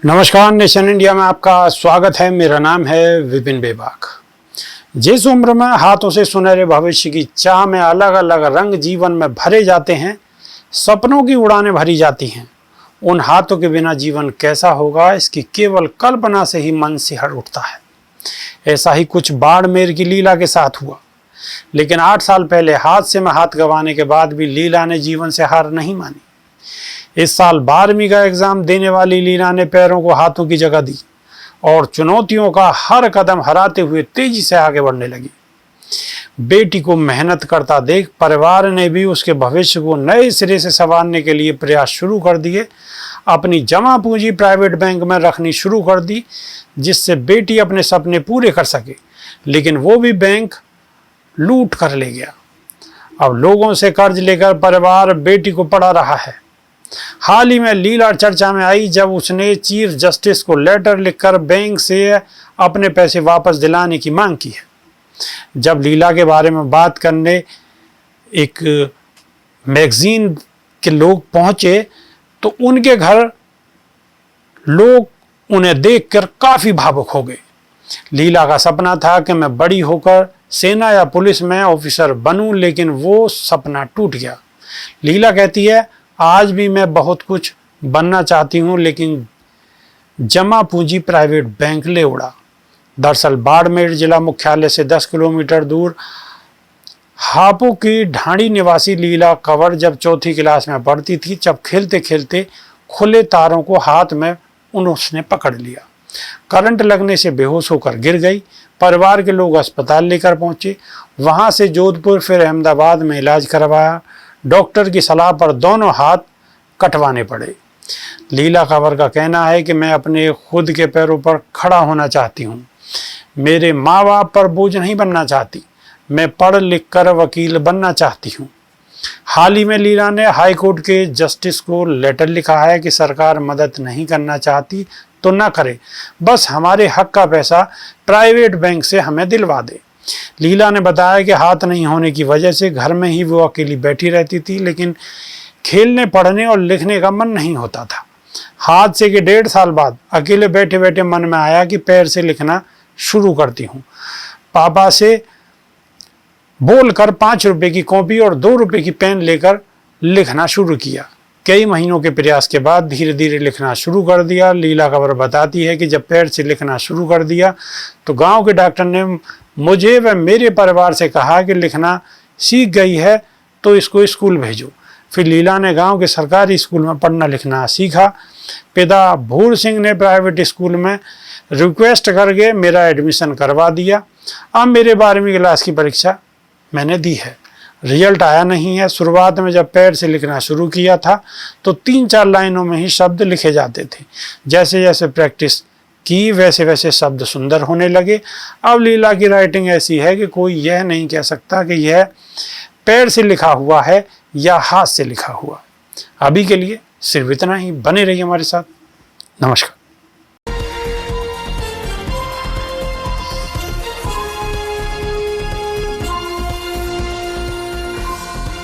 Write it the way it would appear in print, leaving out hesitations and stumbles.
नमस्कार, nation India में आपका स्वागत है। मेरा नाम है विपिन बेबाक। जिस उम्र में हाथों से सुनहरे भविष्य की चाह में अलग अलग रंग जीवन में भरे जाते हैं, सपनों की उड़ानें भरी जाती हैं, उन हाथों के बिना जीवन कैसा होगा, इसकी केवल कल्पना से ही मन सिहर उठता है। ऐसा ही कुछ बाड़मेर की लीला के साथ हुआ। लेकिन 8 साल पहले हादसे में हाथ गंवाने के बाद भी लीला ने जीवन से हार नहीं मानी। इस साल 12वीं का एग्जाम देने वाली लीला ने पैरों को हाथों की जगह दी और चुनौतियों का हर कदम हराते हुए तेजी से आगे बढ़ने लगी। बेटी को मेहनत करता देख परिवार ने भी उसके भविष्य को नए सिरे से संवारने के लिए प्रयास शुरू कर दिए। अपनी जमा पूंजी प्राइवेट बैंक में रखनी शुरू कर दी, जिससे बेटी अपने सपने पूरे कर सके, लेकिन वो भी बैंक लूट कर ले गया। अब लोगों से कर्ज लेकर परिवार बेटी को पढ़ा रहा है। हाल ही में लीला चर्चा में आई जब उसने चीफ जस्टिस को लेटर लिखकर बैंक से अपने पैसे वापस दिलाने की मांग की है। जब लीला के बारे में बात करने एक मैगजीन के लोग पहुंचे तो उनके घर लोग उन्हें देखकर काफी भावुक हो गए। लीला का सपना था कि मैं बड़ी होकर सेना या पुलिस में ऑफिसर बनूं, लेकिन वो सपना टूट गया। लीला कहती है, आज भी मैं बहुत कुछ बनना चाहती हूँ, लेकिन जमा पूंजी प्राइवेट बैंक ले उड़ा। दरअसल बाड़मेर जिला मुख्यालय से 10 किलोमीटर दूर हापू की ढाणी निवासी लीला कंवर जब चौथी क्लास में पढ़ती थी, जब खेलते खेलते खुले तारों को हाथ में उसने पकड़ लिया। करंट लगने से बेहोश होकर गिर गई। परिवार के लोग अस्पताल लेकर पहुंचे। वहां से जोधपुर फिर अहमदाबाद में इलाज करवाया। डॉक्टर की सलाह पर दोनों हाथ कटवाने पड़े। लीला कंवर का कहना है कि मैं अपने खुद के पैरों पर खड़ा होना चाहती हूँ। मेरे माँ बाप पर बोझ नहीं बनना चाहती। मैं पढ़ लिख कर वकील बनना चाहती हूँ। हाल ही में लीला ने हाई कोर्ट के जस्टिस को लेटर लिखा है कि सरकार मदद नहीं करना चाहती तो ना करे, बस हमारे हक का पैसा प्राइवेट बैंक से हमें दिलवा दे। लीला ने बताया कि हाथ नहीं होने की वजह से घर में ही वो अकेली बैठी रहती थी, लेकिन खेलने, पढ़ने और लिखने का मन नहीं होता था। हादसे के 1.5 साल बाद अकेले बैठे बैठे मन में आया कि पैर से लिखना शुरू करती हूँ। पापा से बोलकर 5 रुपए की कॉपी और 2 रुपए की पेन लेकर लिखना शुरू किया। कई महीनों के प्रयास के बाद धीरे धीरे लिखना शुरू कर दिया। लीला कंवर बताती है कि जब पैर से लिखना शुरू कर दिया तो गांव के डॉक्टर ने मुझे व मेरे परिवार से कहा कि लिखना सीख गई है तो इसको स्कूल भेजो। फिर लीला ने गांव के सरकारी स्कूल में पढ़ना लिखना सीखा। पिता भूर सिंह ने प्राइवेट स्कूल में रिक्वेस्ट करके मेरा एडमिशन करवा दिया। अब मेरे 12वीं क्लास की परीक्षा मैंने दी है। रिजल्ट आया नहीं है। शुरुआत में जब पैर से लिखना शुरू किया था तो 3-4 लाइनों में ही शब्द लिखे जाते थे। जैसे जैसे प्रैक्टिस की वैसे वैसे शब्द सुंदर होने लगे। अब लीला की राइटिंग ऐसी है कि कोई यह नहीं कह सकता कि यह पैर से लिखा हुआ है या हाथ से लिखा हुआ। अभी के लिए सिर्फ इतना ही। बने रहिए हमारे साथ। नमस्कार।